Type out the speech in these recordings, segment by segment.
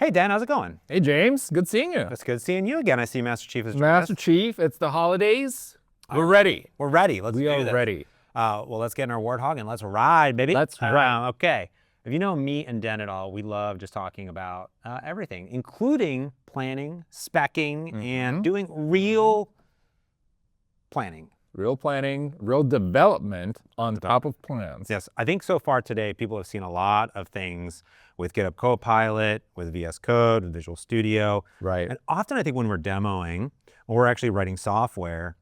Hey, Dan, how's it going? Hey, James. Good seeing you. It's good seeing you again. I see Master Chief is joining Master us. Chief, it's the holidays. We're ready. We're ready. Let's We do are this. ready. Well, let's get in our warthog and let's ride, baby. Let's ride. Okay. If you know me and Den at all, we love just talking about everything, including planning, speccing, and doing real planning. Real planning, real development on top of plans. Yes, I think so far today, people have seen a lot of things with GitHub Copilot, with VS Code, with Visual Studio. Right. And often I think when we're demoing, or we're actually writing software,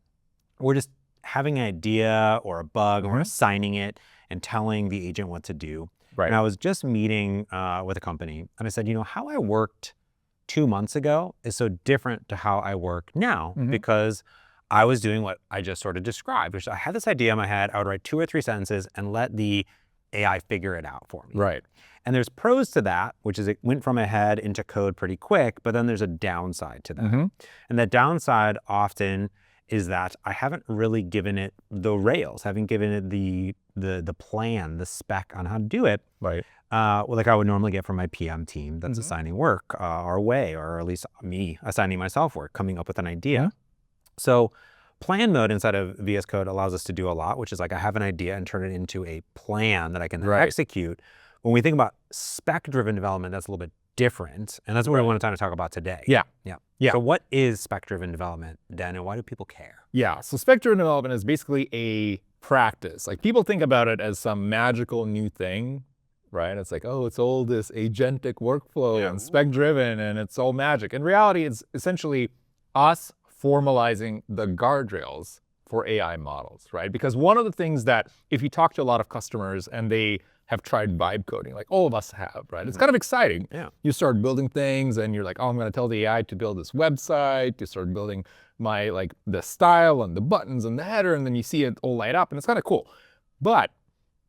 we're just having an idea or a bug, and we're assigning it and telling the agent what to do. Right. And I was just meeting with a company, and I said, you know, how I worked 2 months ago is so different to how I work now, because I was doing what I just sort of described, which I had this idea in my head. I would write 2 or 3 sentences and let the AI figure it out for me. Right. And there's pros to that, which is it went from my head into code pretty quick, but then there's a downside to that. And the downside often is that I haven't really given it the rails, haven't given it the plan, the spec on how to do it. Right. Like I would normally get from my PM team that's assigning work our way, or at least me assigning myself work, coming up with an idea. So plan mode inside of VS Code allows us to do a lot, which is like I have an idea and turn it into a plan that I can execute. When we think about spec-driven development, that's a little bit different. And that's what I want to talk about today. Yeah. So what is spec-driven development, Dan, and why do people care? Yeah. So spec-driven development is basically a practice. Like people think about it as some magical new thing, right? It's like, oh, it's all this agentic workflow and spec-driven and it's all magic. In reality, it's essentially us formalizing the guardrails for AI models, right? Because one of the things that if you talk to a lot of customers and they have tried vibe coding, like all of us have, right? It's kind of exciting. Yeah. You start building things and you're like, oh, I'm going to tell the AI to build this website, to start building my, like the style and the buttons and the header, and then you see it all light up and it's kind of cool. But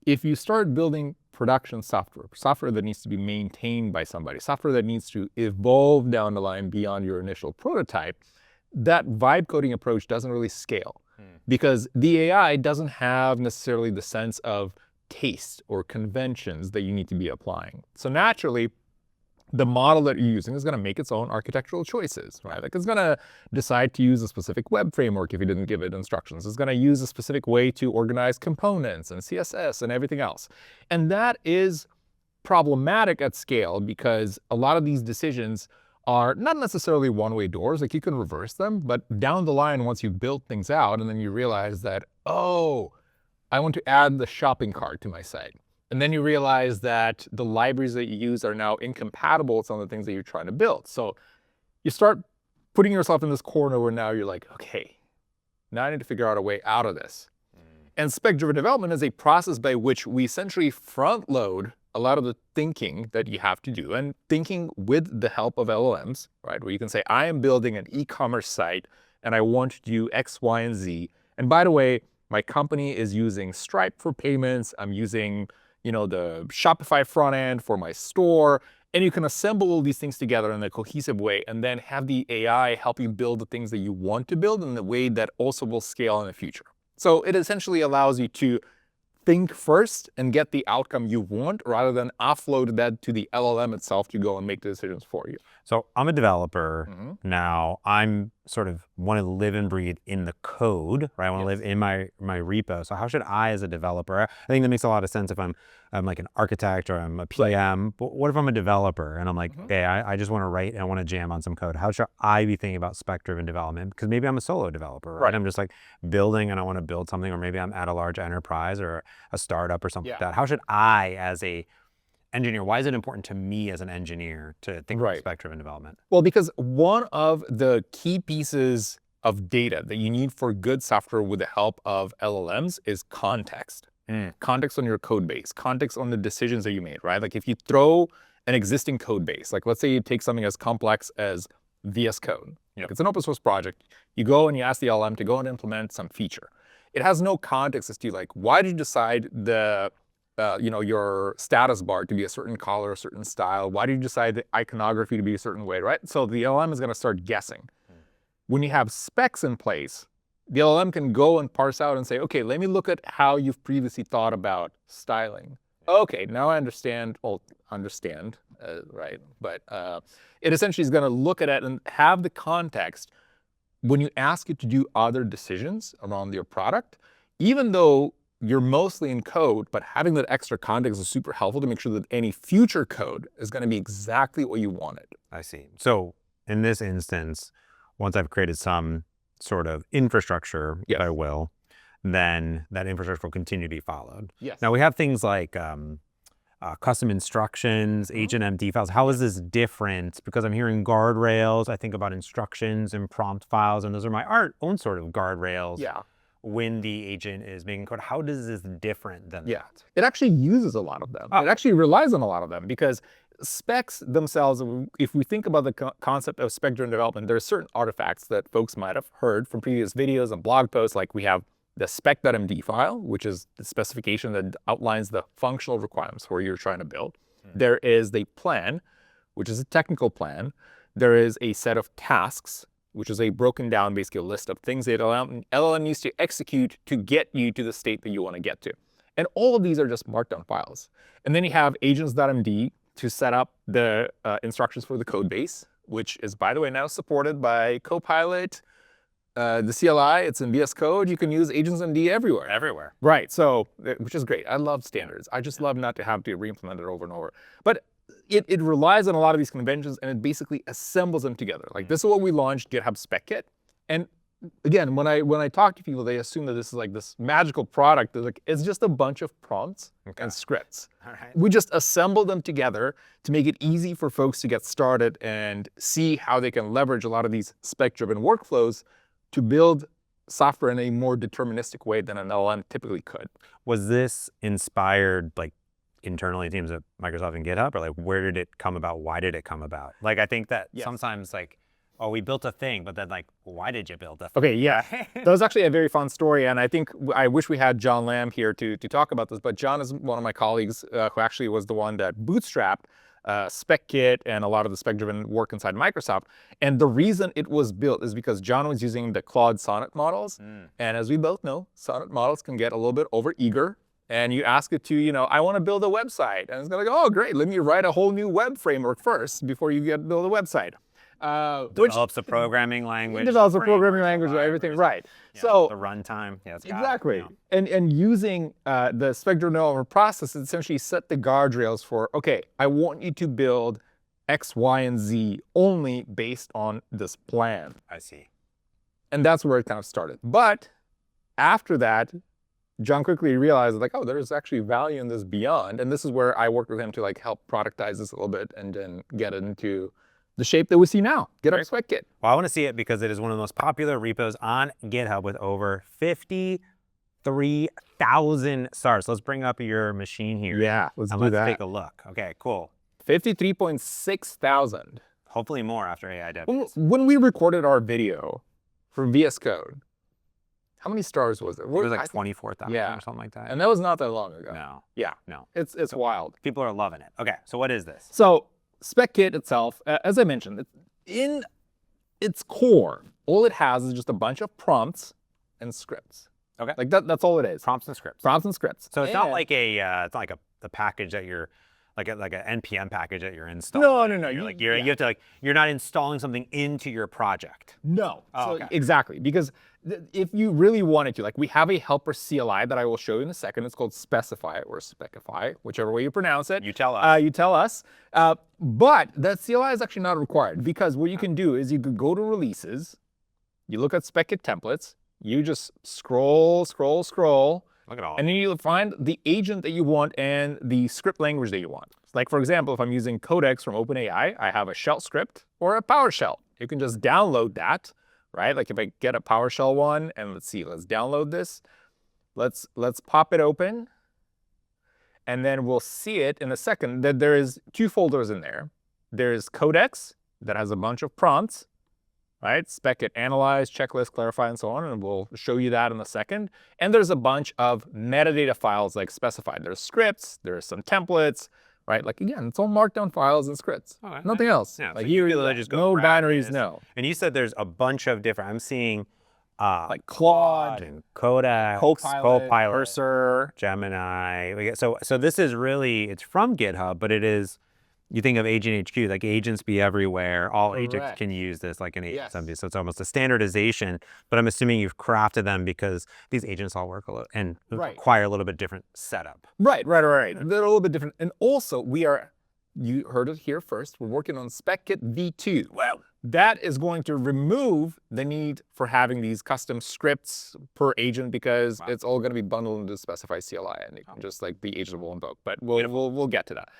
if you start building production software that needs to be maintained by somebody, software that needs to evolve down the line beyond your initial prototype, that vibe coding approach doesn't really scale because the AI doesn't have necessarily the sense of taste or conventions that you need to be applying. So naturally, the model that you're using is going to make its own architectural choices, right? Like it's going to decide to use a specific web framework if you didn't give it instructions. It's going to use a specific way to organize components and CSS and everything else. And that is problematic at scale because a lot of these decisions are not necessarily one-way doors, like you can reverse them, but down the line, once you build things out and then you realize that, oh, I want to add the shopping cart to my site. And then you realize that the libraries that you use are now incompatible with some of the things that you're trying to build. So you start putting yourself in this corner where now you're like, okay, now I need to figure out a way out of this. And spec-driven development is a process by which we essentially front load a lot of the thinking that you have to do, and thinking with the help of LLMs, right? Where you can say, I am building an e-commerce site and I want to do X, Y, and Z. And by the way, my company is using Stripe for payments. I'm using, you know, the Shopify front end for my store. And you can assemble all these things together in a cohesive way and then have the AI help you build the things that you want to build in a way that also will scale in the future. So it essentially allows you to think first and get the outcome you want rather than offload that to the LLM itself to go and make the decisions for you. So I'm a developer now. I'm sort of want to live and breathe in the code, right? I want to live in my repo. So how should I, as a developer, I think that makes a lot of sense if I'm like an architect or I'm a PM. But what if I'm a developer and I'm like, hey, I just want to write and I want to jam on some code. How should I be thinking about spec-driven development? Because maybe I'm a solo developer, right? I'm just like building and I want to build something, or maybe I'm at a large enterprise or a startup or something like that. How should I, as a engineer, why is it important to me as an engineer to think about spec-driven development? Well, because one of the key pieces of data that you need for good software with the help of LLMs is context. Context on your code base, context on the decisions that you made, right? Like if you throw an existing code base, like let's say you take something as complex as VS Code. Like it's an open source project. You go and you ask the LLM to go and implement some feature. It has no context as to like, why did you decide the your status bar to be a certain color, a certain style? Why did you decide the iconography to be a certain way, right? So the LLM is going to start guessing. When you have specs in place, the LLM can go and parse out and say, okay, let me look at how you've previously thought about styling. okay, now I understand, right? But it essentially is going to look at it and have the context when you ask it to do other decisions around your product, even though you're mostly in code, but having that extra context is super helpful to make sure that any future code is going to be exactly what you wanted. I see. So in this instance, once I've created some sort of infrastructure, if I will, then that infrastructure will continue to be followed. Yes. Now we have things like custom instructions, HMD files. How is this different? Because I'm hearing guardrails. I think about instructions and prompt files, and those are my own sort of guardrails. Yeah. When the agent is making code, how does this different than that? It actually uses a lot of them. It actually relies on a lot of them because specs themselves, if we think about the concept of spec-driven development, there are certain artifacts that folks might have heard from previous videos and blog posts, like we have the spec.md file, which is the specification that outlines the functional requirements for what you're trying to build. There is the plan, which is a technical plan. There is a set of tasks, which is a broken down, basically a list of things that LLM needs to execute to get you to the state that you want to get to. And all of these are just markdown files. And then you have agents.md to set up the instructions for the code base, which is, by the way, now supported by Copilot. The CLI, it's in VS Code. You can use agents.md everywhere. Everywhere. Right, so, which is great. I love standards. I just love not to have to re-implement it over and over. But it relies on a lot of these conventions, and it basically assembles them together. Like this is what we launched, GitHub Spec Kit. And again, when I talk to people, they assume that this is like this magical product. They're like, it's just a bunch of prompts and scripts. All right. We just assemble them together to make it easy for folks to get started and see how they can leverage a lot of these spec-driven workflows to build software in a more deterministic way than an LLM typically could. Was this inspired like internally teams at Microsoft and GitHub, or like where did it come about? Why did it come about? Like I think that sometimes like, oh, we built a thing, but then like, why did you build a thing? Okay, yeah, that was actually a very fun story, and I think I wish we had John Lamb here to talk about this, but John is one of my colleagues who actually was the one that bootstrapped Spec Kit and a lot of the spec-driven work inside Microsoft. And the reason it was built is because John was using the Claude Sonnet models, and as we both know, Sonnet models can get a little bit over-eager. And you ask it to, I want to build a website. And it's going to go, oh, great, let me write a whole new web framework first before you build a website. Develops a programming language. Develops a programming language, everything, right. Yeah, so the runtime, yeah, it's exactly. And using the spec-driven development process, it essentially set the guardrails for, okay, I want you to build X, Y, and Z only based on this plan. I see. And that's where it kind of started. But after that, John quickly realized like, oh, there's actually value in this beyond. And this is where I worked with him to like help productize this a little bit and then get it into the shape that we see now, GitHub Spec Kit. Well, I want to see it because it is one of the most popular repos on GitHub with over 53,000 stars. So let's bring up your machine here. Yeah, let's do let's that. take a look. Okay, cool. 53.6 thousand. Hopefully more after AI Dev. When we recorded our video for VS Code, how many stars was it? It was like 24,000 or something like that. And that was not that long ago. No. Yeah. No. It's wild. People are loving it. Okay, so what is this? So Spec Kit itself, as I mentioned, in its core, all it has is just a bunch of prompts and scripts. Okay. Like that's all it is. Prompts and scripts. Prompts and scripts. So it's not like the package that you're like an NPM package that you're installing. No. You have to you're not installing something into your project. No. Oh, okay. Exactly, because if you really wanted to, like we have a helper CLI that I will show you in a second. It's called Specify or Specify, whichever way you pronounce it. You tell us. You tell us. But that CLI is actually not required because what you can do is you could go to releases, you look at SpecKit templates, you just scroll. Look at all. And then you'll find the agent that you want and the script language that you want. Like for example, if I'm using Codex from OpenAI, I have a shell script or a PowerShell. You can just download that, right? Like if I get a PowerShell one, and let's download this. Let's pop it open. And then we'll see it in a second that there is two folders in there. There's Codex that has a bunch of prompts, right? SpecKit analyze, checklist, clarify, and so on. And we'll show you that in a second. And there's a bunch of metadata files like specified. There's scripts, there's some templates, right? Like again, it's all markdown files and scripts. Okay. Nothing else. Yeah, like so you really just go no grab binaries, this. no. And you said there's a bunch of different, I'm seeing like Claude and Codex, Copilot, Cursor, Gemini. So this is really, it's from GitHub, but it is, you think of Agent HQ, like agents be everywhere. All agents can use this like an agent. So it's almost a standardization, but I'm assuming you've crafted them because these agents all work a little and require a little bit different setup. Right. They're a little bit different. And also you heard it here first, we're working on SpecKit v2. Well, that is going to remove the need for having these custom scripts per agent because it's all going to be bundled into specify CLI and just like the agent will invoke. But we'll get to that.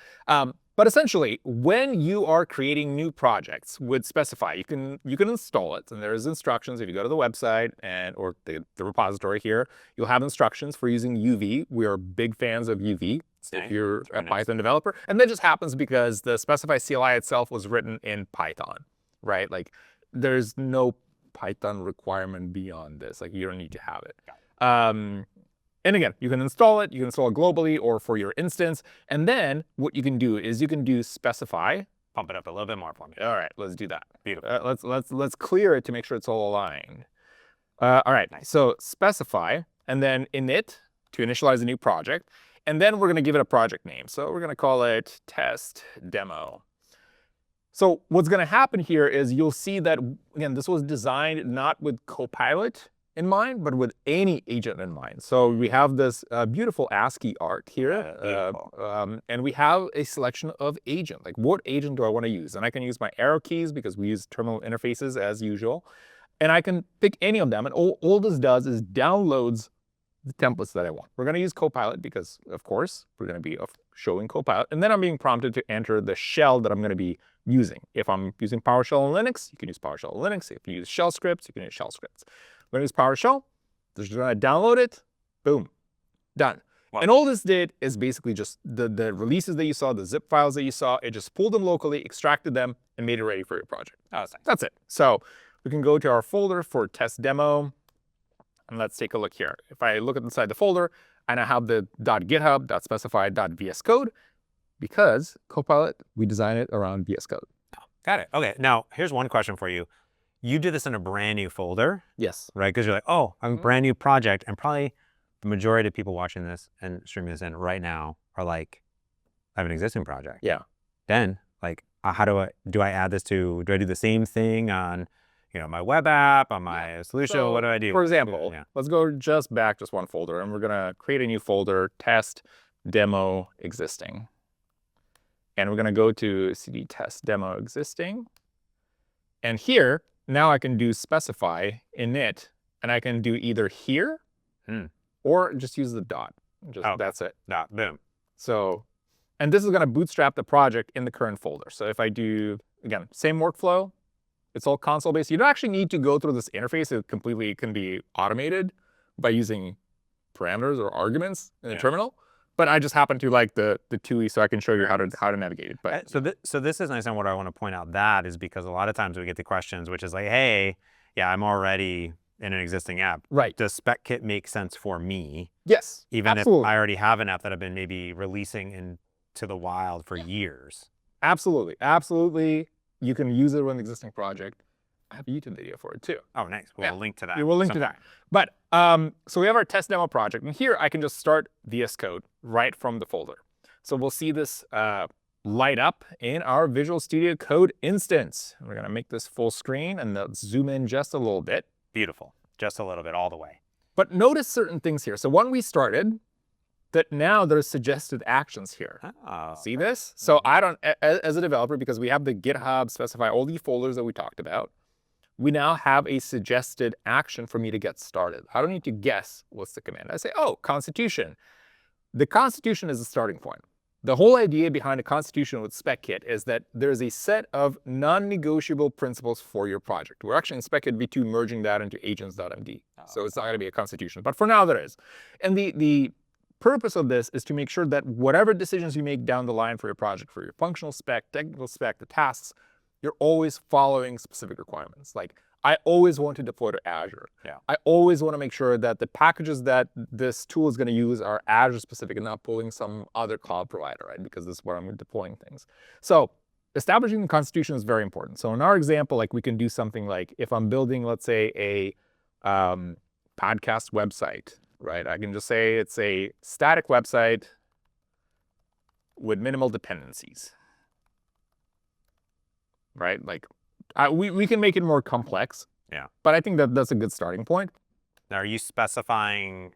But essentially, when you are creating new projects with Specify, you can install it, and there's instructions. If you go to the website or the repository here, you'll have instructions for using UV. We are big fans of UV. If you're a Python developer, and that just happens because the Specify CLI itself was written in Python, right? Like there's no Python requirement beyond this. Like you don't need to have it. And again, you can install it globally or for your instance. And then what you can do is you can do specify. Pump it up a little bit more for me. All right, let's do that. Beautiful. Let's clear it to make sure it's all aligned. All right, so specify, and then init to initialize a new project. And then we're going to give it a project name. So we're going to call it test demo. So what's going to happen here is you'll see that, again, this was designed not with Copilot in mind, but with any agent in mind. So we have this beautiful ASCII art here, and we have a selection of agent. Like what agent do I want to use? And I can use my arrow keys because we use terminal interfaces as usual. And I can pick any of them. And all this does is downloads the templates that I want. We're going to use Copilot because, of course, we're going to be showing Copilot. And then I'm being prompted to enter the shell that I'm going to be using. If I'm using PowerShell on Linux, you can use PowerShell on Linux. If you use shell scripts, you can use shell scripts. I'm going to use PowerShell. Just going to download it. Boom. Done. Wow. And all this did is basically just the releases that you saw, the zip files that you saw, it just pulled them locally, extracted them, and made it ready for your project. Oh, that's it. So we can go to our folder for test demo. And let's take a look here. If I look inside the folder, and I have the .github.specify.vs code, because Copilot, we design it around VS Code. Got it. Okay. Now, here's one question for you. You did this in a brand new folder. Yes. Right? Because you're like, oh, I'm a brand new project. And probably the majority of people watching this and streaming this in right now are like, I have an existing project. Yeah. Then, like, how do I add this to, do I do the same thing on, my web app, on my solution? So, what do I do? For example, let's go just one folder, and we're going to create a new folder, test demo existing. And we're going to go to cd test demo existing. And here, now I can do specify init, and I can do either here or just use the dot. That's it. Dot, boom. So, and this is going to bootstrap the project in the current folder. So if I do, again, same workflow, it's all console-based. You don't actually need to go through this interface. It completely can be automated by using parameters or arguments in the terminal. But I just happen to like the TUI, so I can show you how to navigate it. But so this is nice, and what I want to point out that is because a lot of times we get the questions, which is like, hey, I'm already in an existing app. Right. Does SpecKit make sense for me? Yes. Even if I already have an app that I've been maybe releasing into the wild for years. Absolutely. Absolutely. You can use it with an existing project. I have a YouTube video for it too. Oh, nice. We'll link to that. We'll link to that. But so we have our test demo project, and here I can just start VS Code right from the folder. So we'll see this light up in our Visual Studio Code instance. We're going to make this full screen, and let's zoom in just a little bit. Beautiful. Just a little bit, all the way. But notice certain things here. So when we started, that now there's suggested actions here. Oh, see this? So I don't, as a developer, because we have the GitHub specify all the folders that we talked about, we now have a suggested action for me to get started. I don't need to guess what's the command. I say, oh, constitution. The constitution is the starting point. The whole idea behind a constitution with SpecKit is that there's a set of non-negotiable principles for your project. We're actually in SpecKit v2 merging that into agents.md. So it's not going to be a constitution, but for now there is. And the purpose of this is to make sure that whatever decisions you make down the line for your project, for your functional spec, technical spec, the tasks, you're always following specific requirements. Like, I always want to deploy to Azure. I always want to make sure that the packages that this tool is going to use are Azure specific and not pulling some other cloud provider, right? Because this is where I'm deploying things. So establishing the constitution is very important. So in our example, like we can do something like if I'm building, let's say, a podcast website, right? I can just say it's a static website with minimal dependencies, right? Like we can make it more complex. Yeah. But I think that that's a good starting point. Now, are you specifying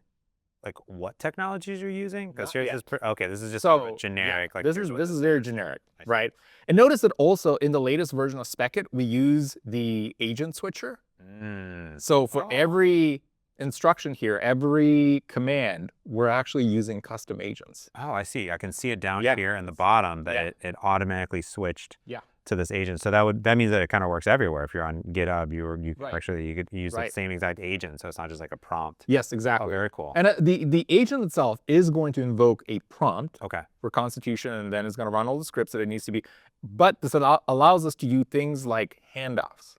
like what technologies you're using? Because here's this. Okay, this is just sort of generic. Yeah, like this is very generic, right? And notice that also in the latest version of SpecKit, we use the agent switcher. So for every instruction here, every command, we're actually using custom agents. Oh, I see. I can see it down here in the bottom that it automatically switched to this agent. So that means that it kind of works everywhere. If you're on GitHub, you could use the same exact agent. So it's not just like a prompt. Yes, exactly. Oh, very cool. And the agent itself is going to invoke a prompt Okay. for constitution, and then it's going to run all the scripts that it needs to be. But this allows us to do things like handoffs.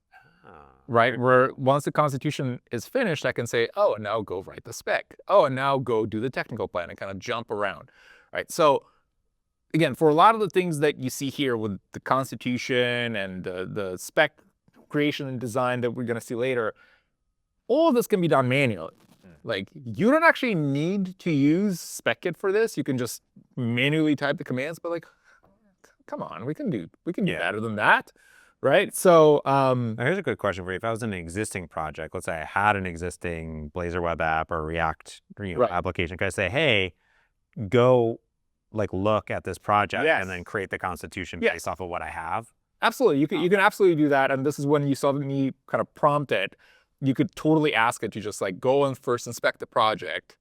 Right, where once the constitution is finished, I can say, oh, now go write the spec. Oh, and now go do the technical plan, and kind of jump around, right? So again, for a lot of the things that you see here with the constitution and the spec creation and design that we're going to see later, all of this can be done manually. Like, you don't actually need to use SpecKit for this. You can just manually type the commands, but like, come on, we can do better than that. Right. So now here's a good question for you. If I was in an existing project, let's say I had an existing Blazor web app or React application, could I say, hey, go like look at this project and then create the constitution based off of what I have? Absolutely. You can absolutely do that. And this is when you saw me kind of prompt it. You could totally ask it to just like go and first inspect the project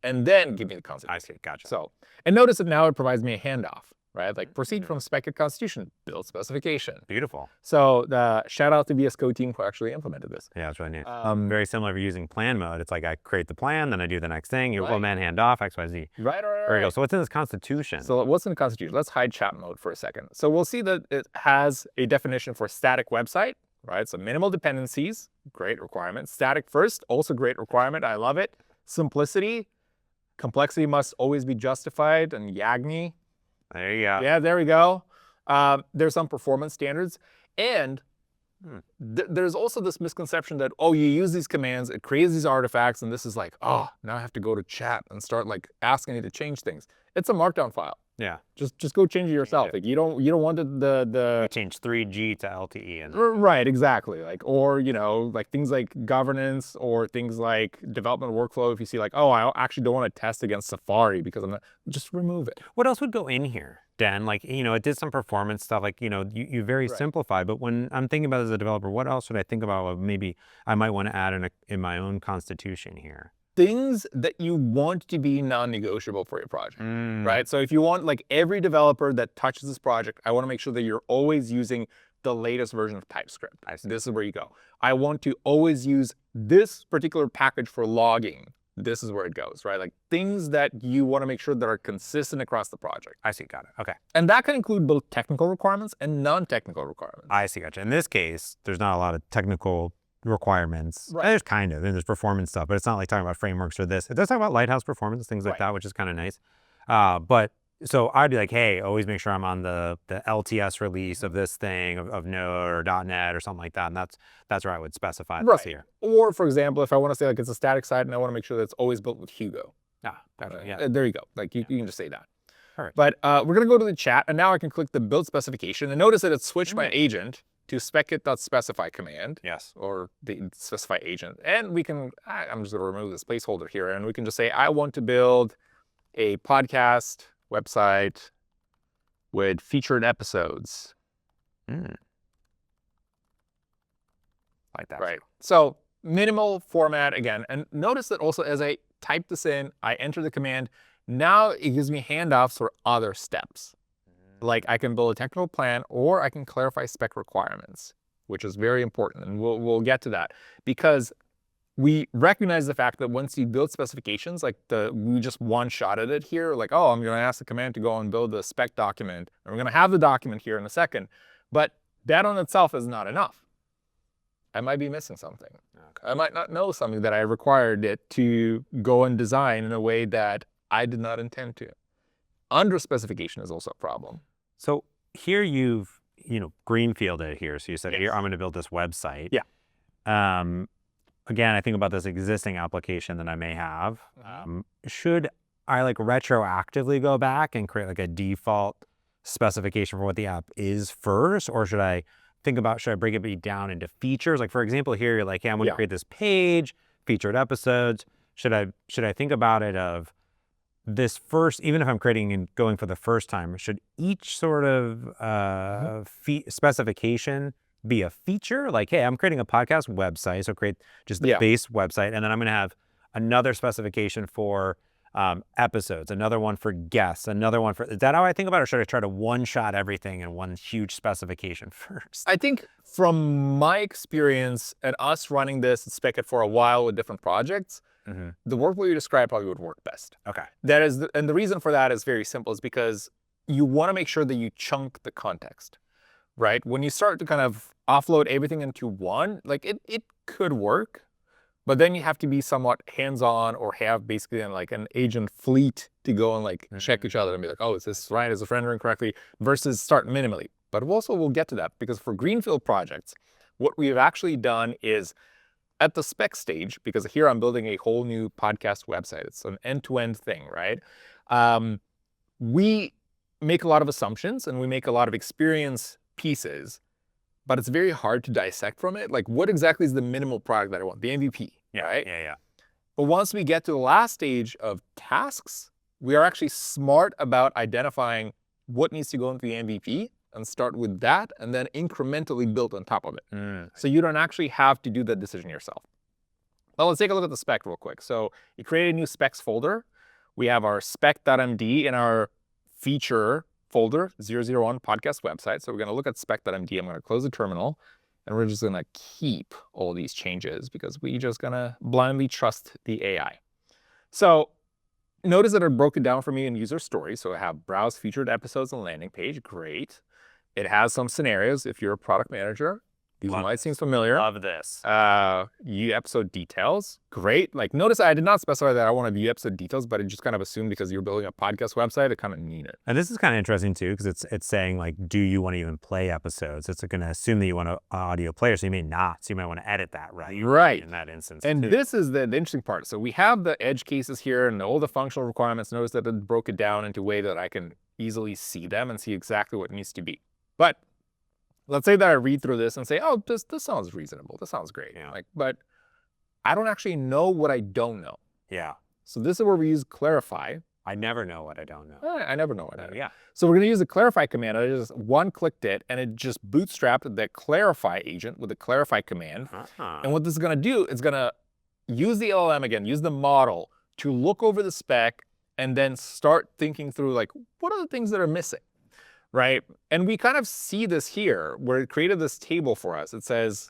and then give me the constitution. I see. Gotcha. So, and notice that now it provides me a handoff. Right, like proceed from SpecKit constitution, build specification. Beautiful. So shout out to VS Code team who actually implemented this. Yeah, that's really neat. Very similar if you're using plan mode. It's like I create the plan, then I do the next thing. You implement handoff, X, Y, Z. Right. There you go. So what's in this constitution? So what's in the constitution? Let's hide chat mode for a second. So we'll see that it has a definition for static website. Right. So minimal dependencies, great requirement. Static first, also great requirement. I love it. Simplicity, complexity must always be justified, and YAGNI. There you go. Yeah, there we go. There's some performance standards. And there's also this misconception that, oh, you use these commands, it creates these artifacts, and this is like, oh, now I have to go to chat and start like asking it to change things. It's a markdown file. Yeah. Just go change it yourself. Like you don't want the change 3G to LTE and right, exactly. Like, or like things like governance or things like development workflow. If you see like, oh, I actually don't want to test against Safari because I'm not, just remove it. What else would go in here, Dan? Like, it did some performance stuff. Like, you very simplified. But when I'm thinking about it as a developer, what else should I think about? What maybe I might want to add in my own constitution here. Things that you want to be non-negotiable for your project, right? So if you want, like every developer that touches this project, I want to make sure that you're always using the latest version of TypeScript. This is where you go. I want to always use this particular package for logging. This is where it goes, right? Like things that you want to make sure that are consistent across the project. I see, got it, okay. And that can include both technical requirements and non-technical requirements. I see, gotcha. In this case, there's not a lot of technical requirements. There's kind of, and there's performance stuff, but it's not like talking about frameworks or this. It does talk about Lighthouse performance, things like that, which is kind of nice. But so I'd be like, hey, always make sure I'm on the LTS release of this thing, of Node or .NET or something like that. And that's where I would specify this here. Or for example, if I want to say like it's a static site and I want to make sure that it's always built with Hugo. Gotcha, there you go. Like you can just say that. All right. But we're going to go to the chat, and now I can click the build specification, and notice that it switched my agent to SpecKit.specify command. Yes. Or the specify agent. And we can, I'm just going to remove this placeholder here, and we can just say, I want to build a podcast website with featured episodes. Like that. Right. So minimal format again. And notice that also as I type this in, I enter the command. Now it gives me handoffs for other steps. Like I can build a technical plan, or I can clarify spec requirements, which is very important. And we'll get to that because we recognize the fact that once you build specifications, like we just one-shotted it here, like, oh, I'm going to ask the command to go and build the spec document, and we're going to have the document here in a second. But that on itself is not enough. I might be missing something. Okay. I might not know something that I required it to go and design in a way that I did not intend to. Under specification is also a problem. So here you've, greenfielded it here. So you said, here, I'm going to build this website. Yeah. again, I think about this existing application that I may have. Should I like retroactively go back and create like a default specification for what the app is first? Or should I think about, should I break it down into features? Like for example, here you're like, hey, I'm going to create this page, featured episodes. Should I think about it of this first, even if I'm creating and going for the first time, should each sort of specification be a feature? Like, hey, I'm creating a podcast website, so create just the base website, and then I'm going to have another specification for episodes, another one for guests, another one for, is that how I think about it? Or should I try to one-shot everything in one huge specification first? I think from my experience and us running this at SpecKit for a while with different projects, the workflow you described probably would work best. Okay. That is, and the reason for that is very simple, is because you want to make sure that you chunk the context, right? When you start to kind of offload everything into one, like it could work, but then you have to be somewhat hands-on or have basically like an agent fleet to go and like check each other and be like, oh, is this right? Is it rendering correctly? Versus start minimally. But also we'll get to that, because for greenfield projects, what we've actually done is at the spec stage, because here I'm building a whole new podcast website. It's an end-to-end thing, right? We make a lot of assumptions and we make a lot of experience pieces, but it's very hard to dissect from it. Like, what exactly is the minimal product that I want? The MVP, right? Yeah. But once we get to the last stage of tasks, we are actually smart about identifying what needs to go into the MVP and start with that, and then incrementally build on top of it. So you don't actually have to do that decision yourself. Well, let's take a look at the spec real quick. So you create a new specs folder. We have our spec.md in our feature folder, 001 podcast website. So we're going to look at spec.md. I'm going to close the terminal, and we're just going to keep all these changes because we're just going to blindly trust the AI. So notice that it broke it down for me in user stories. So I have browse featured episodes and landing page. Great. It has some scenarios. If you're a product manager, these might seem familiar. Love this. View episode details. Great. Like, notice I did not specify that I want to view episode details, but it just kind of assumed because you're building a podcast website, it kind of need it. And this is kind of interesting too, because it's saying like, do you want to even play episodes? It's going to assume that you want an audio player, so you may not. So you might want to edit that, right? Right. In that instance. And too. this is the interesting part. So we have the edge cases here and all the functional requirements. Notice that it broke it down into a way that I can easily see them and see exactly what needs to be. But let's say that I read through this and say, oh, this sounds reasonable. This sounds great. Yeah. Like, but I don't actually know what I don't know. Yeah. So this is where we use clarify. I never know what I don't know. I never know what I know. Yeah. So we're going to use the clarify command. I just one-clicked it, and it just bootstrapped the clarify agent with the clarify command. And what this is going to do, it's going to use the LLM again, use the model to look over the spec and then start thinking through, like, what are the things that are missing? Right? And we kind of see this here where it created this table for us. It says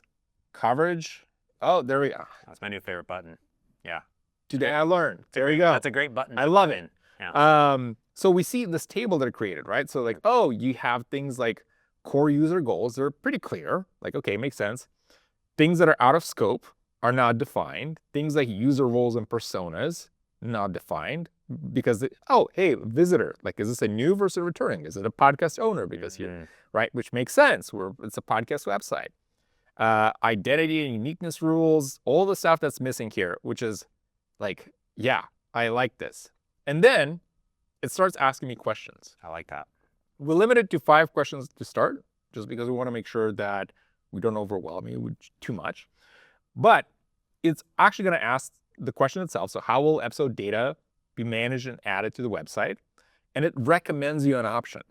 coverage. Oh, there we go. That's my new favorite button. Yeah. Today I learned. There you go. That's a great button. I love it. Yeah. So we see this table that it created, right? So like, oh, you have things like core user goals. They're pretty clear. Like, okay, makes sense. Things that are out of scope are not defined. Things like user roles and personas, not defined. Because, oh, hey, visitor, like, is this a new versus returning? Is it a podcast owner? Because you, right, which makes sense. It's a podcast website. Identity and uniqueness rules, all the stuff that's missing here, which is like, yeah, I like this. And then it starts asking me questions. I like that. We're limited to 5 questions to start, just because we want to make sure that we don't overwhelm you with too much. But it's actually going to ask the question itself. So how will episode data be managed and added to the website? And it recommends you an option,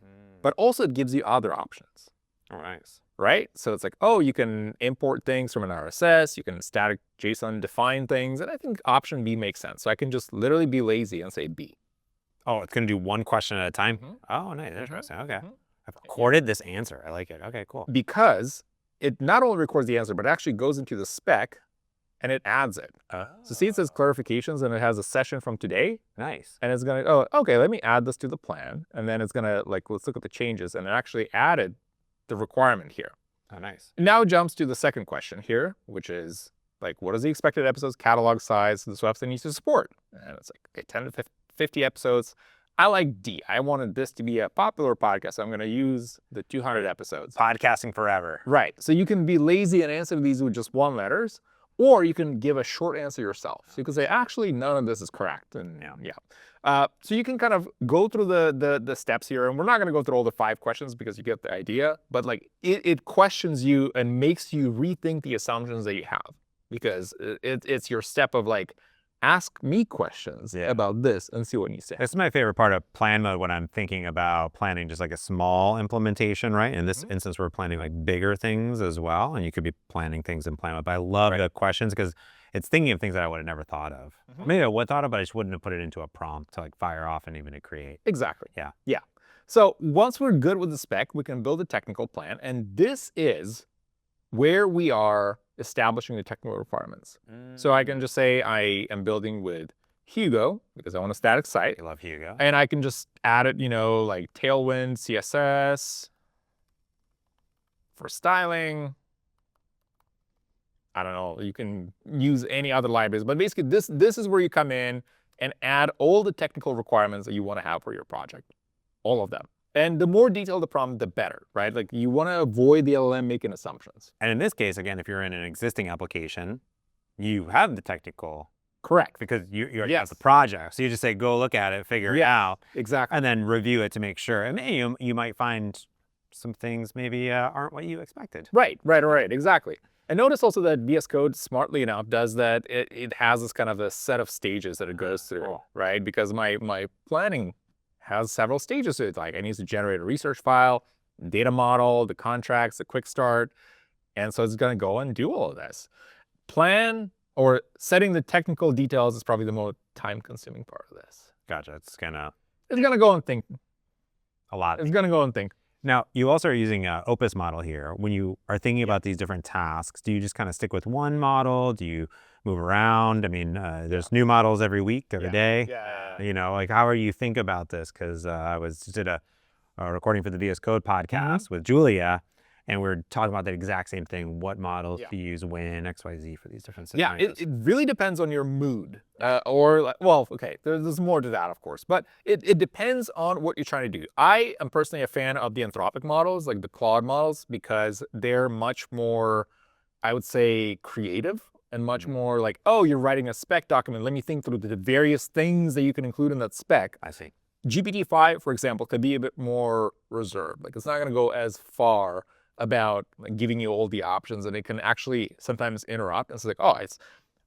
but also it gives you other options. Oh, nice. Right? So it's like, oh, you can import things from an RSS, you can static JSON define things, and I think option B makes sense. So I can just literally be lazy and say B. Oh, it's going to do one question at a time? Oh, nice. Interesting. Okay. I've recorded this answer. I like it. Okay, cool. Because it not only records the answer, but it actually goes into the spec and it adds it. So see, it says clarifications and it has a session from today. Nice. And it's going to, oh, okay, let me add this to the plan. And then it's going to, like, let's look at the changes. And it actually added the requirement here. Oh, nice. Now it jumps to the second question here, which is, like, what is the expected episodes catalog size this website needs to support? And it's like, okay, 10 to 50 episodes. I like D. I wanted this to be a popular podcast. So I'm going to use the 200 episodes. Podcasting forever. Right. So you can be lazy and answer these with just 1 letters. Or you can give a short answer yourself. So you can say, actually, none of this is correct. And so you can kind of go through the steps here. And we're not going to go through all the 5 questions because you get the idea. But like it questions you and makes you rethink the assumptions that you have. Because it's your step of like, ask me questions about this and see what you say. That's my favorite part of plan mode when I'm thinking about planning just like a small implementation, right? In this instance, we're planning like bigger things as well. And you could be planning things in plan mode. But I love the questions because it's thinking of things that I would have never thought of. Maybe I would thought of, but I just wouldn't have put it into a prompt to like fire off and even to create. Exactly. Yeah. So once we're good with the spec, we can build a technical plan. And this is where we are establishing the technical requirements. So I can just say I am building with Hugo because I want a static site. I love Hugo. And I can just add it, like Tailwind, CSS for styling. I don't know, you can use any other libraries, but basically this is where you come in and add all the technical requirements that you want to have for your project, all of them. And the more detailed the prompt, the better, right? Like you want to avoid the LLM making assumptions. And in this case, again, if you're in an existing application, you have the technical. Correct. Because you already have the project. So you just say, go look at it, figure it out. Exactly. And then review it to make sure. And you might find some things maybe aren't what you expected. Right. Exactly. And notice also that VS Code, smartly enough, does that. It has this kind of a set of stages that it goes through, right? Because my planning has several stages to it. Like I need to generate a research file, data model, the contracts, the quick start. And so it's going to go and do all of this. Plan or setting the technical details is probably the most time-consuming part of this. Gotcha. It's going to go and think. A lot. It's going to go and think. Now, you also are using an Opus model here. When you are thinking about these different tasks, do you just kind of stick with one model? Do you move around? I mean, there's new models every week, every day. Like how are you think about this? Because I did a recording for the VS Code podcast with Julia, and we're talking about the exact same thing. What models to use when, X, Y, Z for these different scenarios. It really depends on your mood. There's more to that, of course. But it depends on what you're trying to do. I am personally a fan of the Anthropic models, like the Claude models, because they're much more, I would say, creative and much more like, oh, you're writing a spec document. Let me think through the various things that you can include in that spec. I see. GPT-5, for example, could be a bit more reserved. Like it's not going to go as far about like giving you all the options, and it can actually sometimes interrupt and say like, oh,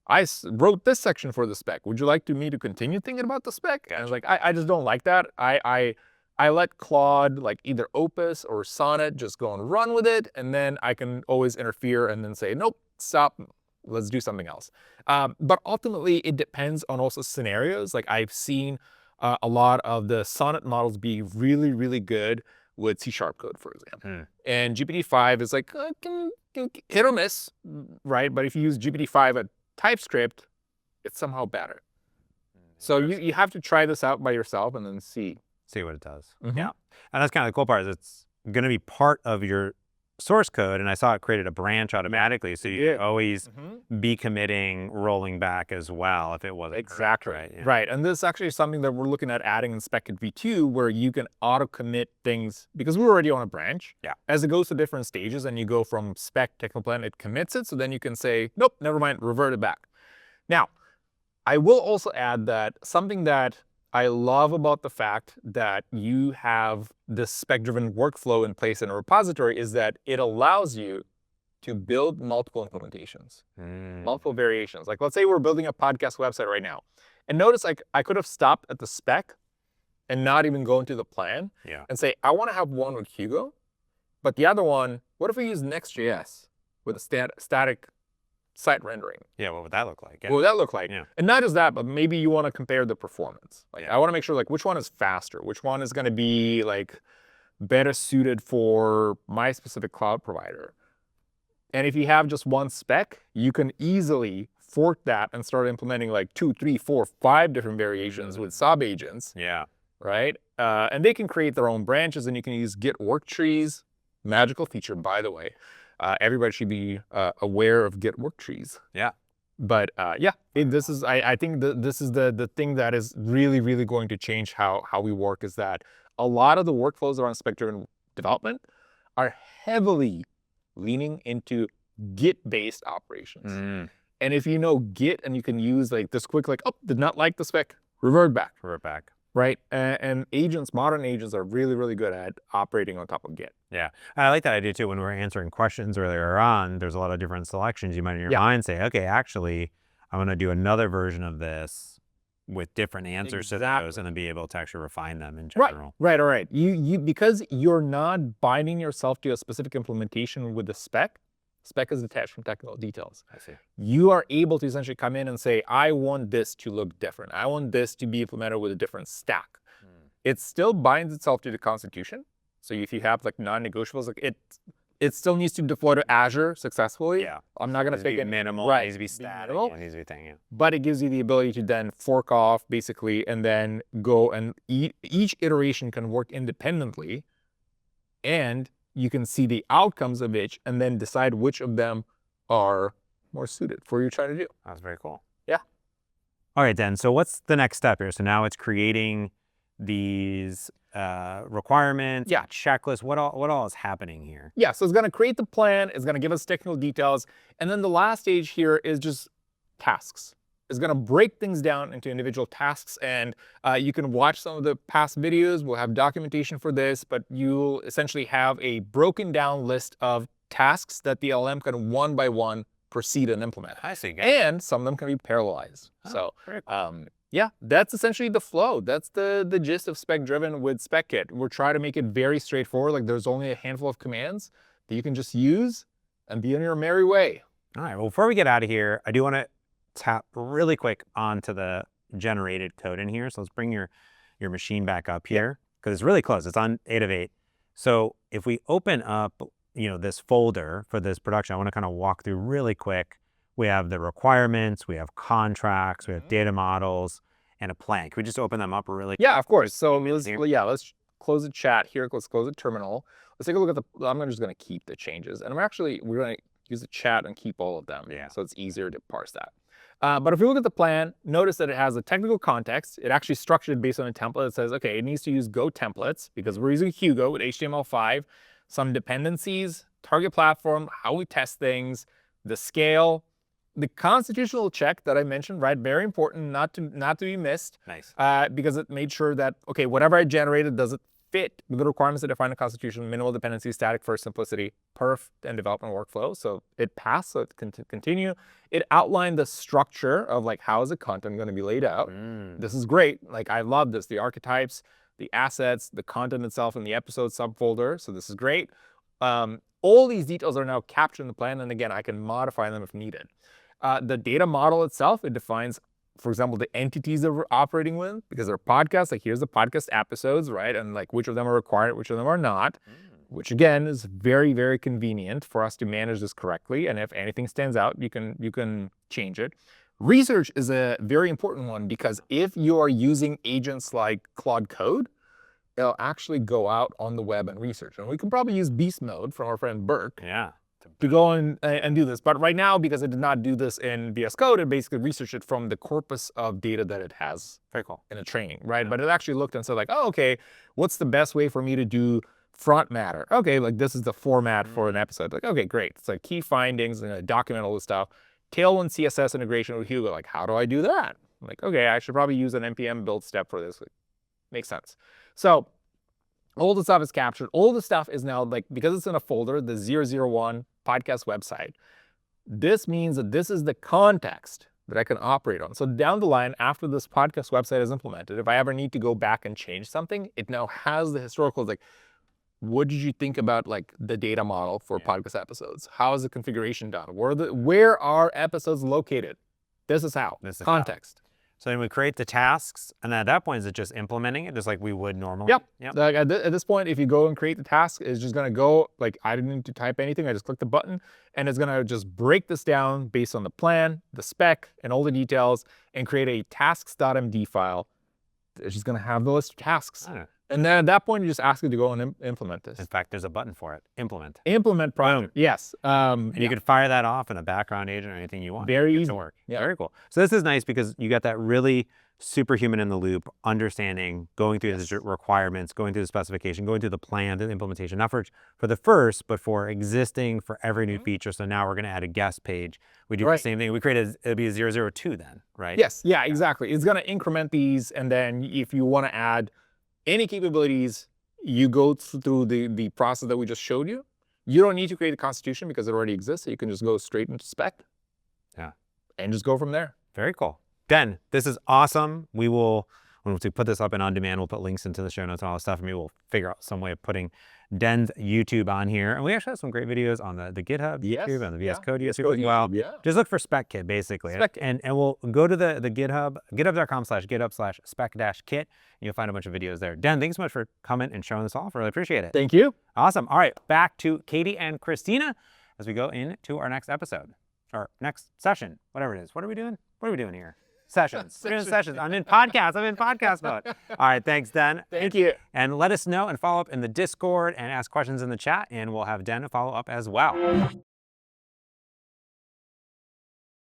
I wrote this section for the spec. Would you like me to continue thinking about the spec? Gotcha. And I was like, I just don't like that. I let Claude, like either Opus or Sonnet, just go and run with it, and then I can always interfere and then say, nope, stop, let's do something else. But ultimately, it depends on also scenarios. Like I've seen a lot of the Sonnet models be really, really good with C# code, for example. And GPT-5 is like, can hit or miss, right? But if you use GPT-5 at TypeScript, it's somehow better. So you have to try this out by yourself and then see what it does. Yeah. And that's kind of the cool part is it's going to be part of your source code, and I saw it created a branch automatically, so you can always be committing, rolling back as well if it wasn't correct, right? Right, and this is actually something that we're looking at adding in SpecKit v2, where you can auto-commit things, because we're already on a branch. As it goes to different stages, and you go from spec, technical plan, it commits it, so then you can say, nope, never mind, revert it back. Now, I will also add that something that I love about the fact that you have this spec-driven workflow in place in a repository is that it allows you to build multiple implementations, multiple variations. Like let's say we're building a podcast website right now. And notice like I could have stopped at the spec and not even go into the plan and say, I want to have one with Hugo, but the other one, what if we use Next.js with a static site rendering? What would that look like? What would that look like? And not just that, but maybe you want to compare the performance. Like I want to make sure like which one is faster, which one is going to be like better suited for my specific cloud provider. And if you have just one spec, you can easily fork that and start implementing like 2, 3, 4, 5 different variations with sub agents. Right? And they can create their own branches, and you can use Git work trees. Magical feature, by the way. Everybody should be aware of Git work trees. But this is I think this is the thing that is really, really going to change how we work, is that a lot of the workflows around spec-driven development are heavily leaning into Git-based operations. And if you know Git and you can use like this quick, like, oh, did not like the spec, revert back. Revert back. Right. And agents, modern agents are really, really good at operating on top of Git. Yeah. I like that idea too. When we're answering questions earlier on, there's a lot of different selections. You might in your mind say, okay, actually, I'm going to do another version of this with different answers to those, and then be able to actually refine them in general. Right. All right. You because you're not binding yourself to a specific implementation with the spec. Spec is detached from technical details. I see. You are able to essentially come in and say, I want this to look different. I want this to be implemented with a different stack. It still binds itself to the Constitution. So if you have like non-negotiables, like it still needs to deploy to Azure successfully. Yeah. I'm not going to take it minimal. Right. It needs to be static. It needs to be thing. Yeah. But it gives you the ability to then fork off basically, and then go and each iteration can work independently, and you can see the outcomes of each and then decide which of them are more suited for what you're trying to do. That's very cool. Yeah. All right, then. So what's the next step here? So now it's creating these requirements, checklists. What all is happening here? Yeah, so it's going to create the plan. It's going to give us technical details. And then the last stage here is just tasks. It's going to break things down into individual tasks, and you can watch some of the past videos. We'll have documentation for this, but you'll essentially have a broken down list of tasks that the LM can one by one proceed and implement. I see. And some of them can be parallelized. So yeah, that's essentially the flow. That's the gist of Spec-Driven with SpecKit. We're trying to make it very straightforward. Like there's only a handful of commands that you can just use and be on your merry way. All right, well, before we get out of here, I do want to tap really quick onto the generated code in here. So let's bring your machine back up here, because it's really close. It's on 8 of 8. So if we open up, this folder for this production, I want to kind of walk through really quick. We have the requirements, we have contracts, we have data models, and a plan. Can we just open them up really quick? Yeah, of course. So let's close the chat here. Let's close the terminal. Let's take a look at I'm just going to keep the changes. And we're going to use the chat and keep all of them. Yeah. So it's easier to parse that. But if you look at the plan, notice that it has a technical context. It actually structured based on a template that says, okay, it needs to use Go templates because we're using Hugo with HTML5, some dependencies, target platform, how we test things, the scale, the constitutional check that I mentioned, right? Very important, not to be missed. Nice. Because it made sure that, okay, whatever I generated, does it fit with the requirements that define the Constitution, minimal dependency, static first, simplicity, perf, and development workflow. So it passed, so it can continue. It outlined the structure of like, how is the content going to be laid out? This is great. Like, I love this. The archetypes, the assets, the content itself in the episode subfolder. So this is great. All these details are now captured in the plan. And again, I can modify them if needed. The data model itself, it defines, for example, the entities that we're operating with, because they're podcasts, like here's the podcast episodes, right? And like which of them are required, which of them are not, which again is very, very convenient for us to manage this correctly. And if anything stands out, you can change it. Research is a very important one, because if you are using agents like Claude Code, it'll actually go out on the web and research. And we can probably use beast mode from our friend Burke. Yeah. To go and do this. But right now, because it did not do this in VS Code, it basically researched it from the corpus of data that it has Very cool. in a training, right? Yeah. But it actually looked and said like, oh, okay, what's the best way for me to do front matter? Okay, like this is the format for an episode. Like, okay, great. It's like key findings and document all this stuff. Tailwind CSS integration with Hugo. Like, how do I do that? I'm like, okay, I should probably use an NPM build step for this. Like, makes sense. So all the stuff is captured. All the stuff is now, like, because it's in a folder, the 001 podcast website, this means that this is the context that I can operate on. So down the line, after this podcast website is implemented, if I ever need to go back and change something, it now has the historical, like, what did you think about like the data model for podcast episodes? How is the configuration done? Where are episodes located? This is how. This is context. So then we create the tasks, and then at that point, is it just implementing it just like we would normally? Yep. Like at this point, if you go and create the task, it's just gonna go, like, I didn't need to type anything. I just click the button, and it's gonna just break this down based on the plan, the spec, and all the details, and create a tasks.md file. It's just gonna have the list of tasks. And then at that point, you just ask it to go and implement this. In fact, there's a button for it. Implement. Implement project. Yes. And you can fire that off in a background agent or anything you want. Very easy to work. Yeah. Very cool. So this is nice because you got that really superhuman in the loop, understanding, going through the requirements, going through the specification, going through the plan, the implementation, not for the first, but for existing, for every new feature. So now we're going to add a guest page. We do the same thing. We created, it'll be a 002 then, right? Yes. Yeah, exactly. It's going to increment these. And then if you want to add any capabilities, you go through the process that we just showed you. You don't need to create a constitution because it already exists. So you can just go straight into spec. Yeah. And just go from there. Very cool. Den, this is awesome. We will, once we put this up in on demand, we'll put links into the show notes and all that stuff. And maybe we'll figure out some way of putting Den's YouTube on here. And we actually have some great videos on the GitHub YouTube and the VS Code YouTube as well. Yeah. Just look for Spec Kit, basically. And we'll go to the GitHub, github.com/github/spec-kit. And you'll find a bunch of videos there. Den, thanks so much for coming and showing this off. Really appreciate it. Thank you. Awesome. All right, back to Katie and Christina as we go into our next episode or next session, whatever it is. What are we doing? What are we doing here? Sessions. We're doing sessions. I'm in podcast. I'm in podcast mode. All right. Thanks, Den. Thank you. And let us know and follow up in the Discord and ask questions in the chat, and we'll have Den follow up as well.